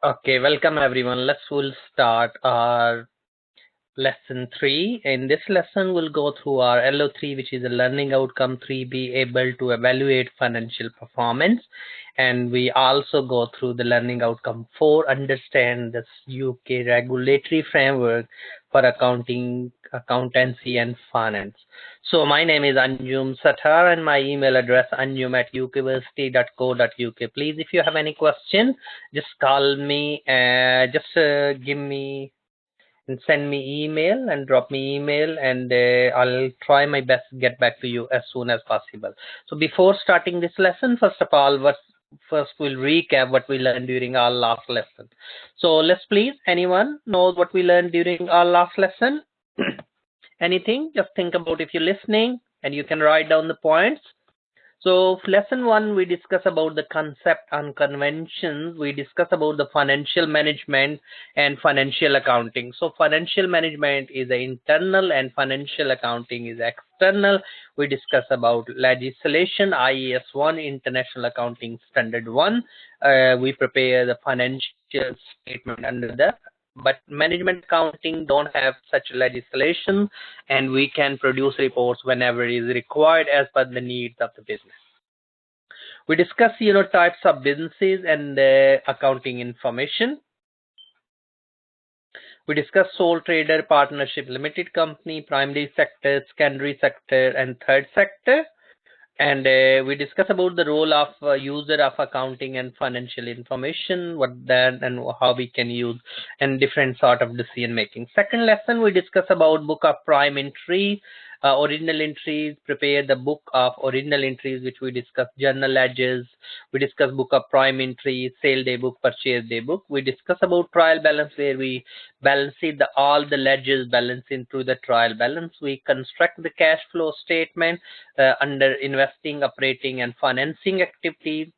Okay, welcome everyone. We'll start our lesson 3. In this lesson, we'll go through our LO3, which is a learning outcome 3, be able to evaluate financial performance. And we also go through the learning outcome 4, understand this UK regulatory framework for accountancy and finance. So my name is Anjum Satar and my email address anjum@university.co.uk. Please, if you have any question, just call me, give me and send me email and drop me email, and I'll try my best to get back to you as soon as possible. So before starting this lesson, first of all, first we'll recap what we learned during our last lesson. So let's please, anyone knows what we learned during our last lesson? Anything? Just think about if you're listening and you can write down the points. So lesson 1, we discuss about the concept and conventions. We discuss about the financial management and financial accounting. So financial management is the internal and financial accounting is external. We discuss about legislation, IAS 1, International Accounting Standard 1. We prepare the financial statement under the, but management accounting don't have such legislation, and we can produce reports whenever is required as per the needs of the business. We discuss types of businesses and accounting information. We discuss sole trader, partnership, limited company, primary sector, secondary sector, and third sector. And we discuss about the role of user of accounting and financial information, what that and how we can use, and different sort of decision making. Second lesson, we discuss about book of prime entry, original entries, prepare the book of original entries, which we discuss journal ledgers. We discuss book of prime entries, sale day book, purchase day book. We discuss about trial balance, where we balance all the ledgers balance into the trial balance. We construct the cash flow statement under investing, operating, and financing activities.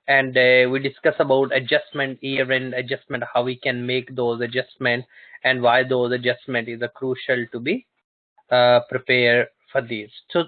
And we discuss about adjustment, year-end adjustment, how we can make those adjustments, and why those adjustment is crucial to be prepared for these. So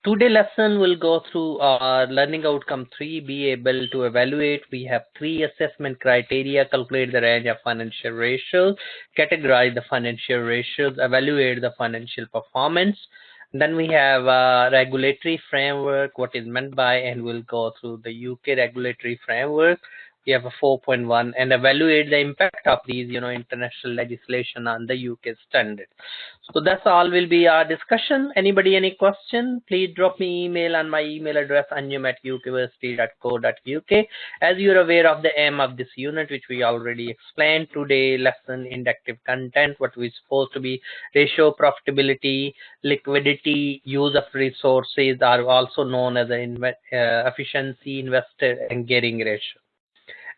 today lesson will go through our learning outcome 3, be able to evaluate. We have 3 assessment criteria: calculate the range of financial ratios, categorize the financial ratios, evaluate the financial performance. Then we have a regulatory framework, what is meant by, and we'll go through the UK regulatory framework. We have a 4.1 and evaluate the impact of these international legislation on the UK standard. So that's all will be our discussion. Anybody any question, please drop me email on my email address anjum@university.co.uk. As you're aware of the aim of this unit, which we already explained today, lesson inductive content, what we're supposed to be: ratio, profitability, liquidity, use of resources are also known as efficiency, investor, and gearing ratio.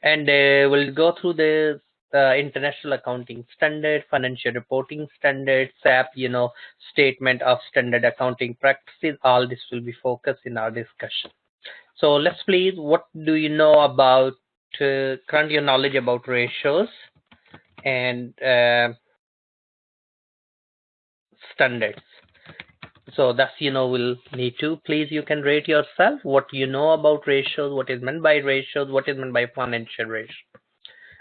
And we'll go through the international accounting standard, financial reporting standard, SAP, statement of standard accounting practices. All this will be focused in our discussion. So let's please, what do you know about current your knowledge about ratios and standards? So that's we'll need to, please, you can rate yourself what you know about ratios, what is meant by ratios, what is meant by financial ratio.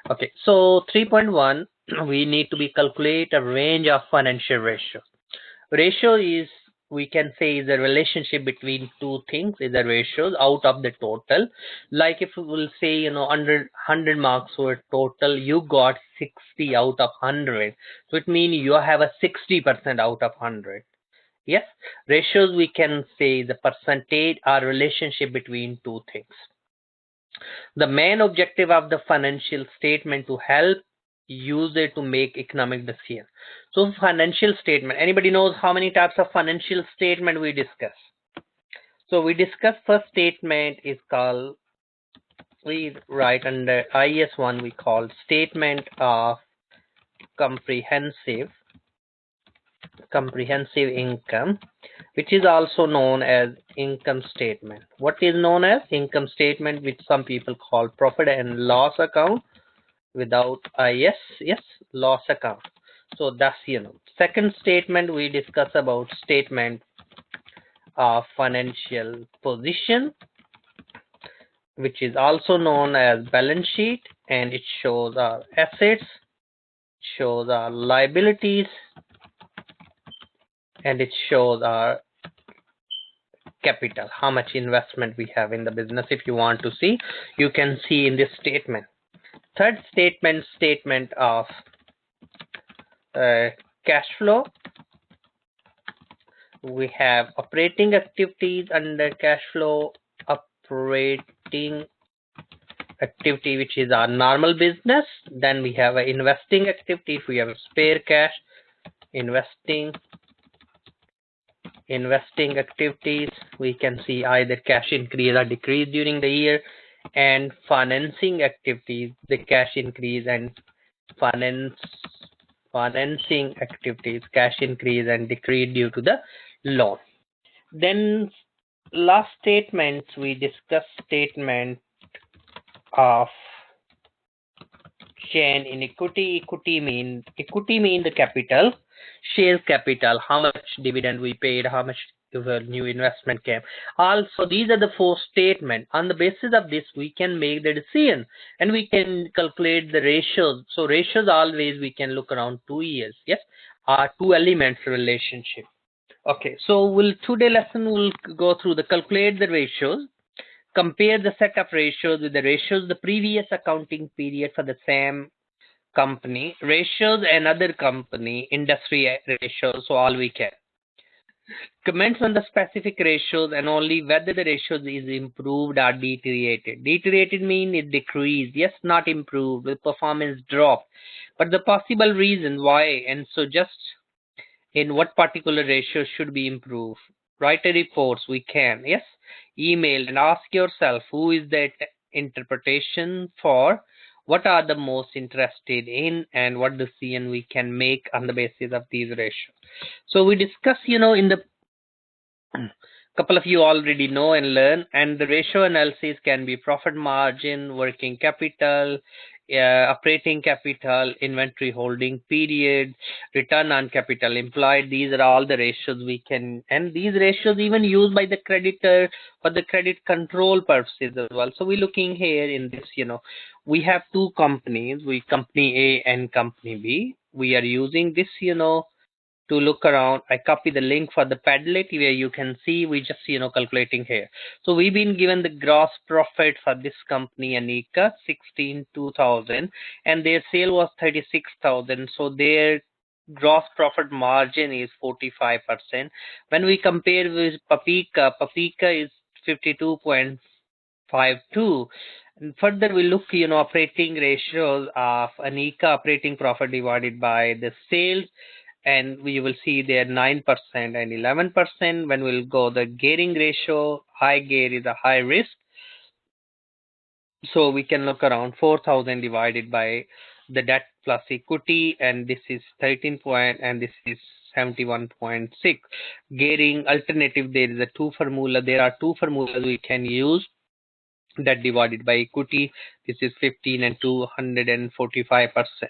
Okay, so 3.1, we need to be calculate a range of financial ratios. Ratio is, we can say, is a relationship between two things, is the ratios out of the total. Like if we will say 100 marks were total, you got 60 out of 100, so it means you have a 60% out of 100. Yes, ratios, we can say the percentage or relationship between two things. The main objective of the financial statement to help user to make economic decision. So financial statement, anybody knows how many types of financial statement we discuss? So we discuss first statement is called, we write under IAS 1, we call statement of comprehensive income, which is also known as income statement. What is known as income statement, which some people call profit and loss account without IAS, yes, loss account. So that's second statement, we discuss about statement of financial position. which is also known as balance sheet, and it shows our assets, shows our liabilities, and it shows our capital, how much investment we have in the business. If you want to see, you can see in this statement. Third statement of cash flow. We have operating activities under cash flow. Operating activity, which is our normal business. Then we have an investing activity. If we have spare cash, investing activities, we can see either cash increase or decrease during the year. And financing activities, the cash increase, and financing activities, cash increase and decrease due to the loan. Then last statement, we discuss statement of change in equity. Equity mean the capital, share capital, how much dividend we paid, how much new investment came. Also, these are the four statements. On the basis of this, we can make the decision and we can calculate the ratios. So ratios always we can look around 2 years. Yes, are two elements relationship. Okay, so today lesson will go through the calculate the ratios, compare the set of ratios with the ratios the previous accounting period for the same company, ratios and other company industry ratios. So all we can comments on the specific ratios and only whether the ratios is improved or deteriorated. Deteriorated mean it decreased, yes, not improved, the performance dropped, but the possible reason why, and so just in what particular ratio should be improved. Write a reports, we can, yes, email and ask yourself who is that interpretation for, what are the most interested in, and what decision we can make on the basis of these ratios. So we discuss, in the couple of you already know and learn, and the ratio analysis can be profit margin, working capital, operating capital, inventory holding period, return on capital employed. These are all the ratios we can, and these ratios even used by the creditor for the credit control purposes as well. So we're looking here in this, we have two companies, company A and company B. We are using this, to look around. I copy the link for the Padlet where you can see we just calculating here. So we've been given the gross profit for this company Anika 16,200 and their sale was 36,000. So their gross profit margin is 45%. When we compare with Paprika is 52.52. And further we look operating ratios of Anika operating profit divided by the sales, and we will see there 9% and 11%. When we'll go the gearing ratio, high gear is a high risk. So we can look around 4,000 divided by the debt plus equity, and this is 13 point, and this is 71.6. Gearing alternative, there are two formulas we can use. That divided by equity, this is 15 and 245%.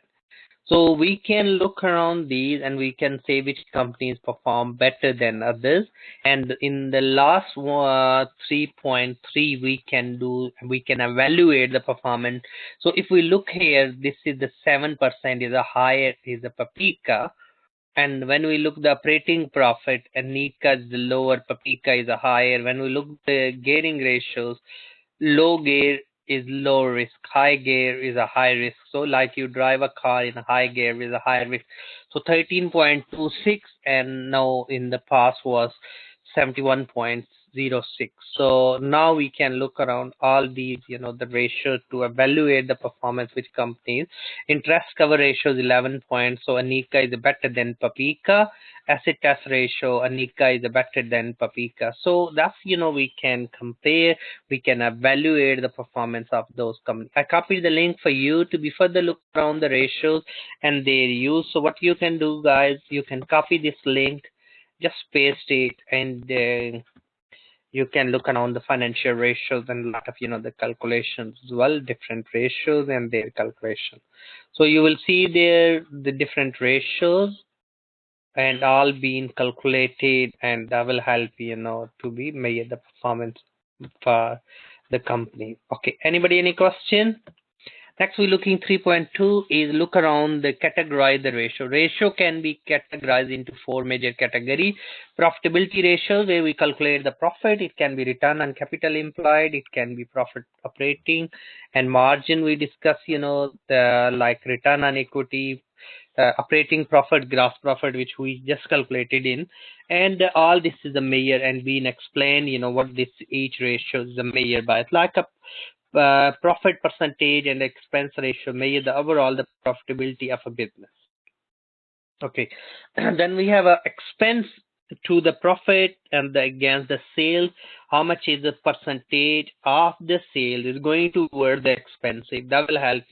So we can look around these and we can say which companies perform better than others. And in the last 3.3 we can evaluate the performance. So if we look here, this is the 7% is a higher, is a Paprika. And when we look the operating profit, Anika is the lower, Paprika is a higher. When we look the gearing ratios, low gear is low risk, high gear is a high risk. So like you drive a car in a high gear is a high risk. So 13.26 and now in the past was 71.06. So now we can look around all these, the ratios to evaluate the performance which companies. Interest cover ratio is 11 points. So Anika is better than Paprika. Asset test ratio, Anika is better than Paprika. So that's, we can compare, we can evaluate the performance of those companies. I copied the link for you to be further look around the ratios and their use. So what you can do, guys, you can copy this link, just paste it, and you can look around the financial ratios and a lot of the calculations as well, different ratios and their calculation. So you will see there the different ratios and all being calculated, and that will help to be made the performance for the company. Okay, anybody any question? Next, we're looking 3.2 is look around the categorize the ratio. Ratio can be categorized into 4 major categories. Profitability ratio, where we calculate the profit. It can be return on capital employed. It can be profit operating and margin. We discuss, the like return on equity, operating profit, gross profit, which we just calculated in, and all this is a measure and being explained, what this each ratio is a measure by. It's like a profit percentage and expense ratio measure the overall the profitability of a business. Okay, then we have a expense to the profit and against the sales. How much is the percentage of the sale is going toward the expensive? That will help,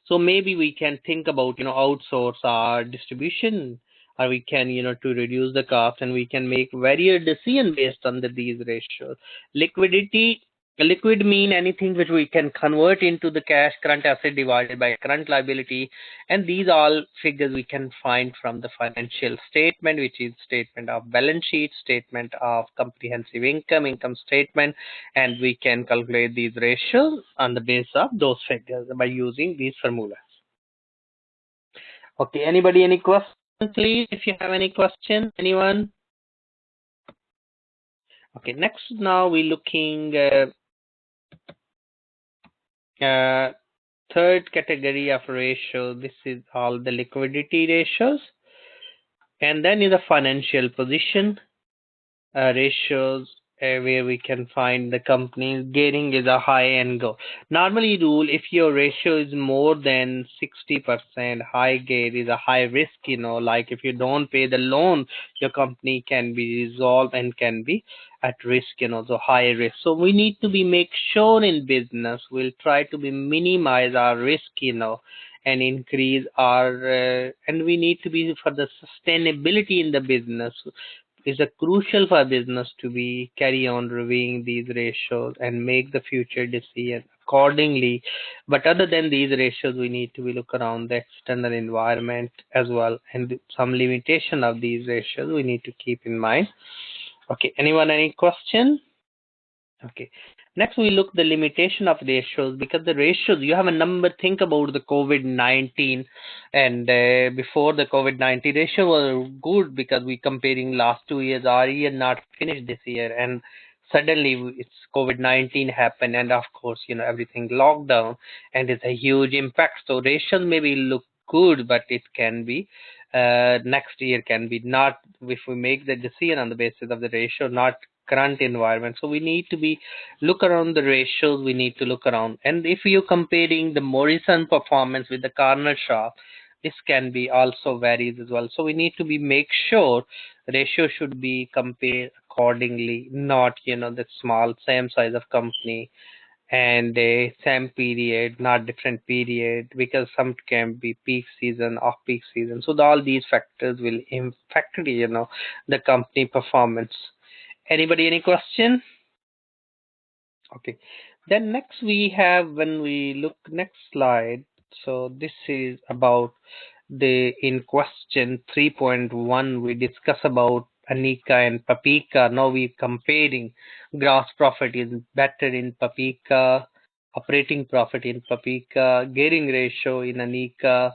So maybe we can think about, outsource our distribution, or we can, to reduce the cost, and we can make various decision based on these ratios. Liquidity. Liquid mean anything which we can convert into the cash, current asset divided by current liability, and these all figures we can find from the financial statement, which is statement of balance sheet, statement of comprehensive income, income statement, and we can calculate these ratios on the basis of those figures by using these formulas. Okay, anybody any question, please? If you have any question, anyone? Okay, next now we're looking third category of ratio. This is all the liquidity ratios, and then is the financial position ratios, where we can find the company's gearing is a high and go. Normally rule, if your ratio is more than 60%, high gear is a high risk, like if you don't pay the loan, your company can be resolved and can be at risk, so high risk. So we need to be make sure in business, we'll try to be minimize our risk, and increase our, and we need to be for the sustainability in the business. Is a crucial for business to be carry on reviewing these ratios and make the future decision accordingly. But other than these ratios, we need to be look around the external environment as well, and some limitation of these ratios we need to keep in mind. Okay, anyone any question? Okay, next we look the limitation of ratios, because the ratios you have a number. Think about the COVID-19, and before the COVID-19 ratio was good because we comparing last 2 years, our year not finished this year, and suddenly it's COVID-19 happened, and of course everything locked down, and it's a huge impact. So ratios maybe look good, but it can be next year can be not, if we make the decision on the basis of the ratio, not current environment. So we need to be look around the ratios, we need to look around, and if you're comparing the Morrison performance with the corner shop, this can be also varies as well. So we need to be make sure ratio should be compared accordingly, not the small same size of company and a same period, not different period, because some can be peak season, off peak season. So all these factors will impact the company performance. Anybody any question? Okay, then next we have, when we look next slide, so this is about the in question 3.1 we discuss about Anika and Paprika. Now we comparing gross profit is better in Paprika, operating profit in Paprika, gearing ratio in Anika,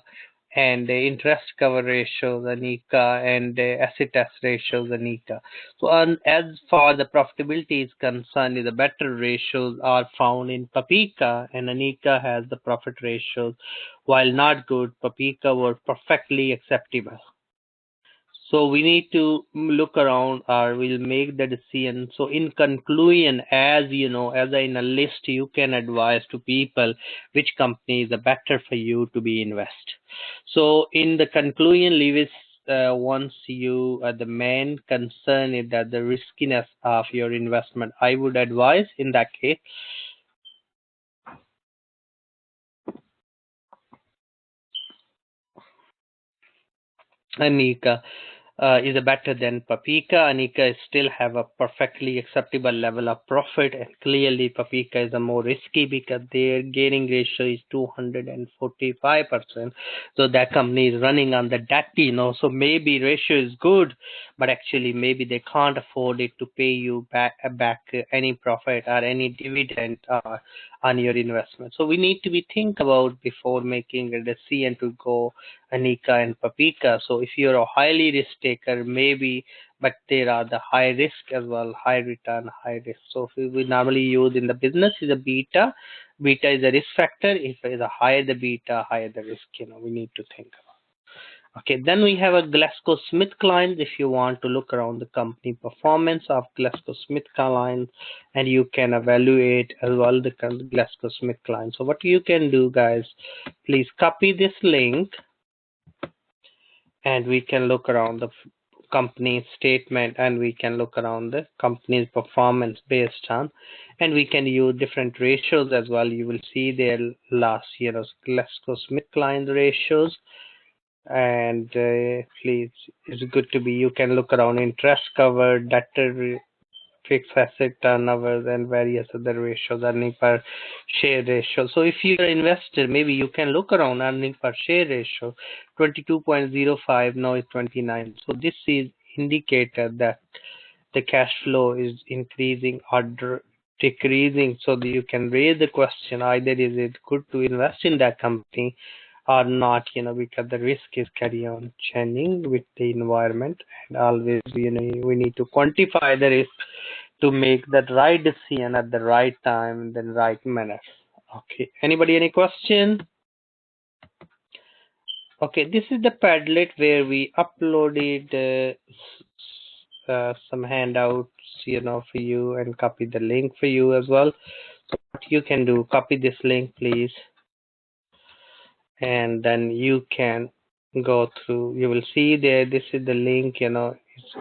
and the interest cover ratios Anika, and the asset test ratios Anika. So as far the profitability is concerned, the better ratios are found in Paprika, and Anika has the profit ratios. While not good, Paprika were perfectly acceptable. So we need to look around, or we'll make the decision. So in conclusion, as as in a list, you can advise to people which company is better for you to be invest. So in the conclusion, Lewis wants you, the main concern is that the riskiness of your investment. I would advise in that case, Anika. is better than Paprika. Anika still have a perfectly acceptable level of profit, and clearly Paprika is a more risky because their gearing ratio is 245%. So that company is running on the debt, so maybe ratio is good, but actually maybe they can't afford it to pay you back any profit or any dividend on your investment. So we need to be think about before making a decision to go Anika and Paprika. So if you're a highly risk taker, maybe, but there are the high risk as well, high return, high risk. So if we normally use in the business is a beta. Beta is a risk factor. If it is a higher the beta, higher the risk, we need to think about. Okay, then we have a GlaxoSmithKline. If you want to look around the company performance of GlaxoSmithKline, and you can evaluate as well the GlaxoSmithKline. So what you can do, guys, please copy this link, and we can look around the company statement, and we can look around the company's performance based on, and we can use different ratios as well. You will see their last year's GlaxoSmithKline ratios. And please, it's good to be, you can look around interest cover, debt fixed asset turnover, and various other ratios, earning per share ratio. So if you're an investor, maybe you can look around earning per share ratio 22.05, now it's 29. So this is indicator that the cash flow is increasing or decreasing. So that you can raise the question, either is it good to invest in that company or not, because the risk is carry on changing with the environment, and always we need to quantify the risk to make that right decision at the right time in the right manner. Okay, anybody any question? Okay, this is the Padlet where we uploaded some handouts, for you, and copy the link for you as well. So what you can do, copy this link, please, and then you can go through. You will see there, this is the link,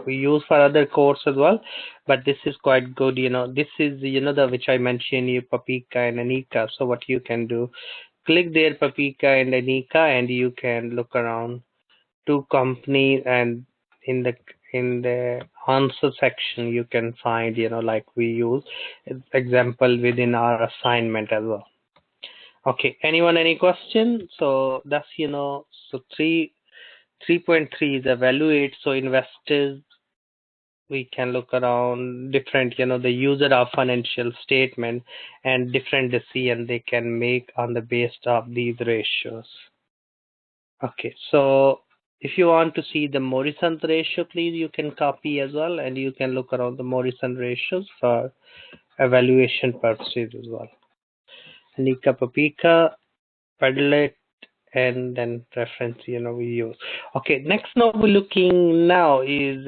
we use for other course as well, but this is quite good. This is the which I mentioned, you Paprika and Anika. So what you can do, click there Paprika and Anika, and you can look around two companies, and in the answer section you can find, like we use example within our assignment as well. Okay, anyone any question? So that's so 3.3 is evaluate. So investors, we can look around different, the user of financial statement, and different decision they can make on the based of these ratios. Okay, so if you want to see the Morrison ratio, please, you can copy as well, and you can look around the Morrison ratios for evaluation purposes as well. Anika, Paprika, Padlet, and then reference, we use. Okay, next now we're looking now is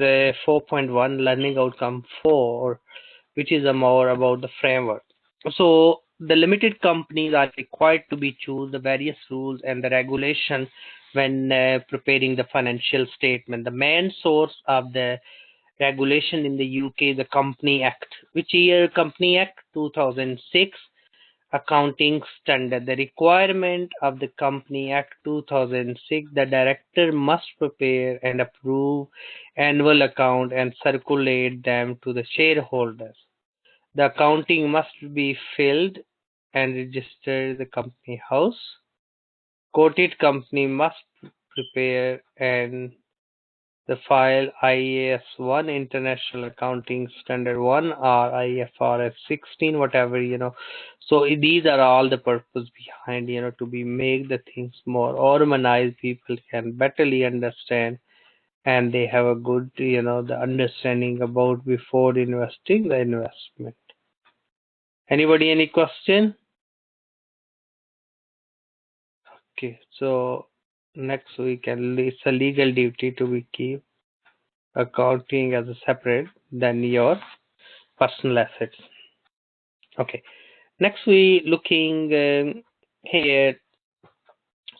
4.1 learning outcome 4, which is more about the framework. So the limited companies are required to be choose the various rules and the regulation when preparing the financial statement. The main source of the regulation in the UK is the Company Act. Which year? Company Act 2006. Accounting standard. The requirement of the Company Act 2006, the director must prepare and approve annual account and circulate them to the shareholders. The accounting must be filled and registered the company house. Quoted company must prepare and the file IAS 1, International Accounting Standard 1, or IFRS 16, whatever, So these are all the purpose behind, to be make the things more organized. People can betterly understand, and they have a good, the understanding about before investing the investment. Anybody any question? Okay, so next we can, it's a legal duty to be keep accounting as a separate than your personal assets. Okay, next we looking here.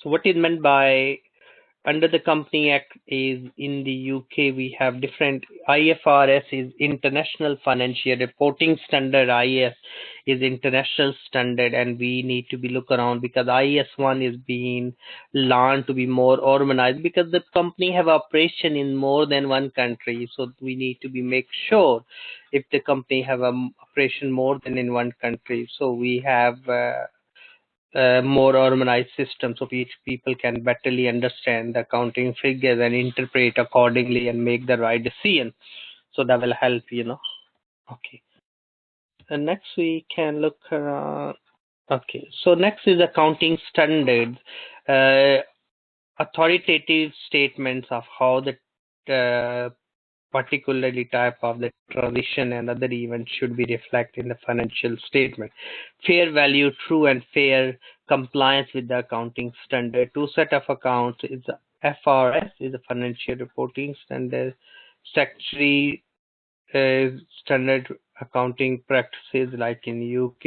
So what is meant by under the Company Act is in the UK, we have different. IFRS is International Financial Reporting Standard. IS is international standard, and we need to be look around because IS1 is being learned to be more organized because the company have operation in more than one country. So we need to be make sure if the company have a operation more than in one country. So we have more organized system so each people can betterly understand the accounting figures and interpret accordingly and make the right decision. So that will help, Okay. And next we can look around. Okay. So next is accounting standards. Authoritative statements of how the particularly type of the transition and other events should be reflected in the financial statement. Fair value, true and fair compliance with the accounting standard. Two set of accounts is FRS is a financial reporting standard. Statutory standard accounting practices like in UK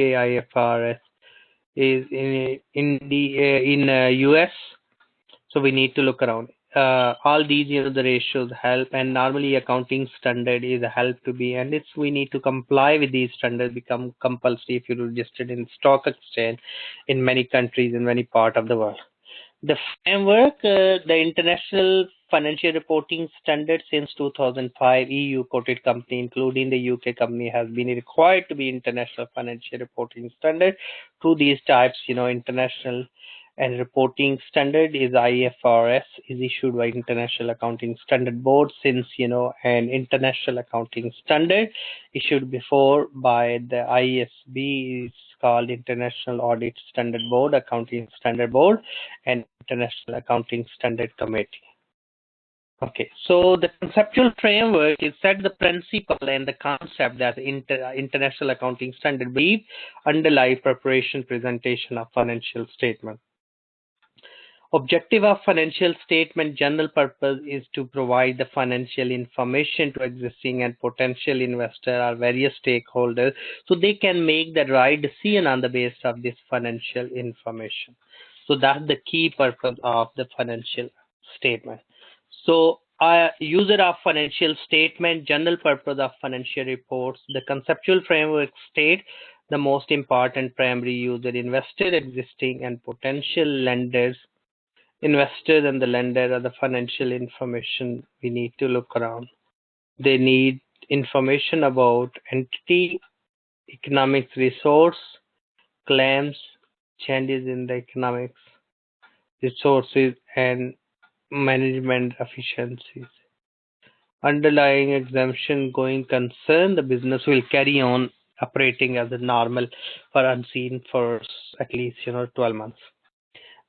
IFRS is in US. So we need to look around. All these, the ratios help, and normally accounting standard is a help to be, and it's we need to comply with these standards become compulsory if you're registered in stock exchange in many countries in many part of the world. The framework, the International Financial Reporting Standard since 2005, EU quoted company, including the UK company, has been required to be International Financial Reporting Standard. Through these types, international and reporting standard is IFRS is issued by International Accounting Standard Board since, an International Accounting Standard issued before by the ISB is called International Audit Standard Board, Accounting Standard Board, and International Accounting Standard Committee. Okay, so the conceptual framework is set the principle and the concept that International Accounting Standard believe underlie preparation presentation of financial statement. Objective of financial statement general purpose is to provide the financial information to existing and potential investor or various stakeholders so they can make the right decision on the basis of this financial information. So that's the key purpose of the financial statement. So user of financial statement, general purpose of financial reports, the conceptual framework state the most important primary user, investor, existing and potential lenders. Investors and the lender are the financial information we need to look around. They need information about entity, economics resource, claims, changes in the economics, resources, and management efficiencies. Underlying exemption going concern, the business will carry on operating as a normal for unseen for at least 12 months.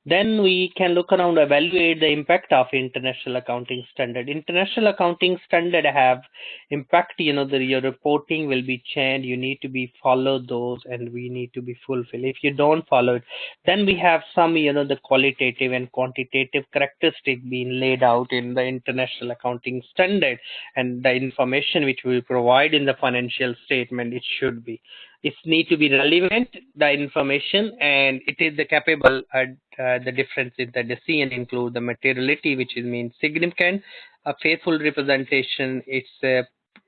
Then we can look around, evaluate the impact of International Accounting Standard. International Accounting Standard have impact, your reporting will be changed. You need to be follow those and we need to be fulfilled. If you don't follow it, then we have some, the qualitative and quantitative characteristics being laid out in the International Accounting Standard, and the information which we provide in the financial statement, it should be. It need to be relevant, the information, and it is the capable. The difference in the decision include the materiality, which is means significant, a faithful representation. Its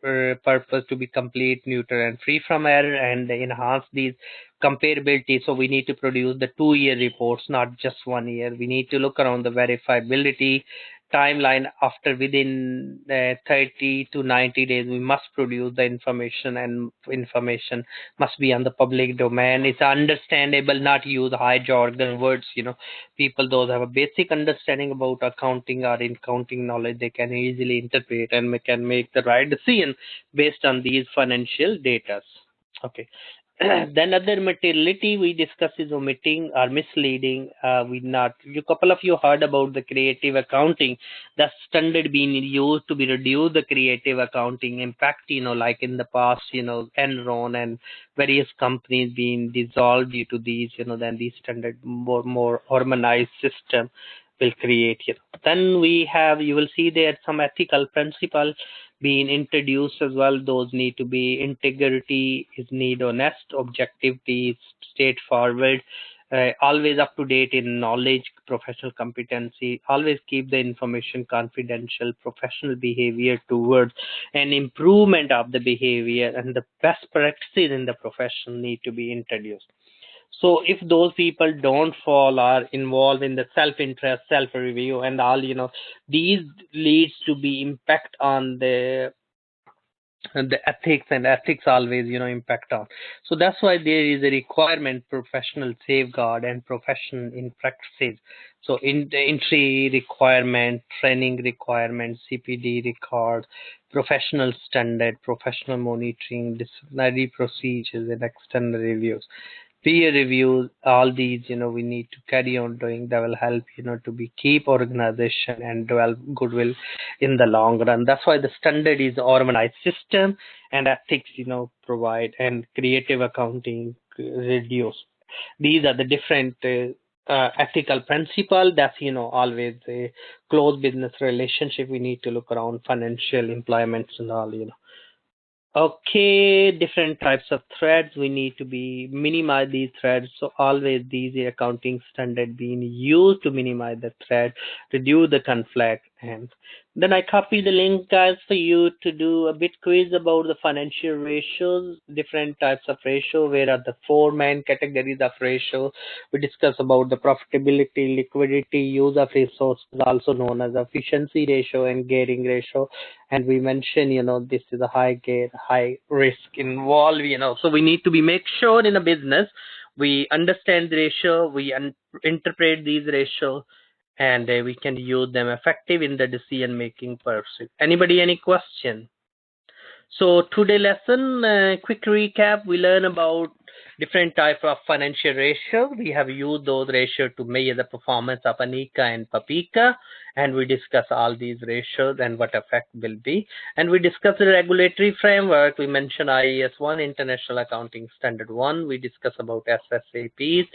purpose to be complete, neutral, and free from error, and enhance these comparability. So we need to produce the 2-year reports, not just 1 year. We need to look around the verifiability timeline. After within 30 to 90 days we must produce the information, and information must be on the public domain. It's understandable, not use high jargon words. People those have a basic understanding about accounting or in accounting knowledge, they can easily interpret and can make the right decision based on these financial data. Okay. Then other materiality we discuss is omitting or misleading. You couple of you heard about the creative accounting. The standard being used to be reduce the creative accounting impact. Like in the past, Enron and various companies being dissolved due to these. Then these standard more harmonized system will create. Then you will see there some ethical principles being introduced as well. Those need to be integrity is need honest, objectivity is straightforward, always up to date in knowledge, professional competency, always keep the information confidential, professional behavior towards an improvement of the behavior, and the best practices in the profession need to be introduced. So if those people don't fall, are involved in the self-interest, self-review, and all, these leads to be impact on the ethics, and ethics always impact on. So that's why there is a requirement professional safeguard and profession in practices. So in the entry requirement, training requirement, CPD record, professional standard, professional monitoring, disciplinary procedures, and external reviews, peer reviews, all these we need to carry on doing. That will help to be keep organization and develop goodwill in the long run. That's why the standard is organized system, and ethics provide, and creative accounting reduce. These are the different ethical principle. That's always a close business relationship. We need to look around financial employments and all. Okay, different types of threads. We need to be minimize these threads. So always these accounting standard being used to minimize the thread, reduce the conflict. And then I copy the link, guys, for you to do a bit quiz about the financial ratios, different types of ratio. Where are the four main categories of ratio? We discuss about the profitability, liquidity, use of resources, also known as efficiency ratio and gearing ratio. And we mentioned, this is a high gain, high risk involved, so we need to be make sure in a business we understand the ratio, we interpret these ratios, and we can use them effective in the decision making pursuit. Anybody any question? So today lesson, quick recap, we learn about different type of financial ratio. We have used those ratios to measure the performance of ANICA and PAPICA, and we discuss all these ratios and what effect will be. And we discuss the regulatory framework. We mentioned IAS 1, International Accounting Standard 1. We discuss about SSAPs.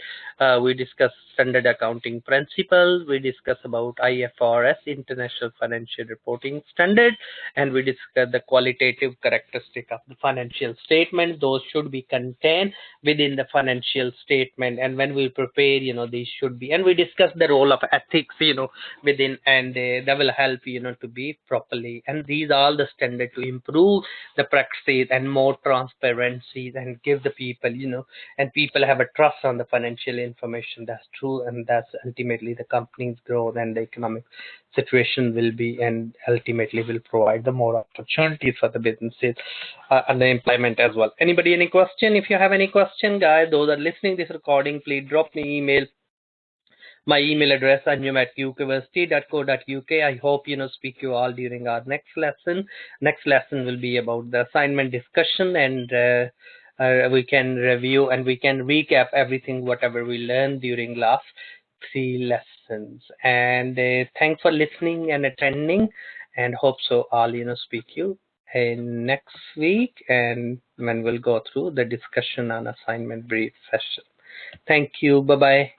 We discuss standard accounting principles. We discuss about IFRS, International Financial Reporting Standard, and we discuss the qualitative characteristic of the financial statement. Those should be contained within the financial statement, and when we prepare, these should be, and we discuss the role of ethics, within, and that will help, to be properly, and these are all the standard to improve the practices and more transparency and give the people, and people have a trust on the financial information. That's true, and that's ultimately the company's growth and the economic situation will be, and ultimately will provide the more opportunities for the businesses and the employment as well. Anybody any question? If you have any question, guys, those are listening this recording, please drop me email. My email address anjum@ukeversity.co.uk. I hope speak you all during our next lesson. Next lesson will be about the assignment discussion, and we can review and we can recap everything whatever we learned during last 3 lessons. And thanks for listening and attending, and hope so all speak you in next week, and when we'll go through the discussion on assignment brief session. Thank you. Bye bye.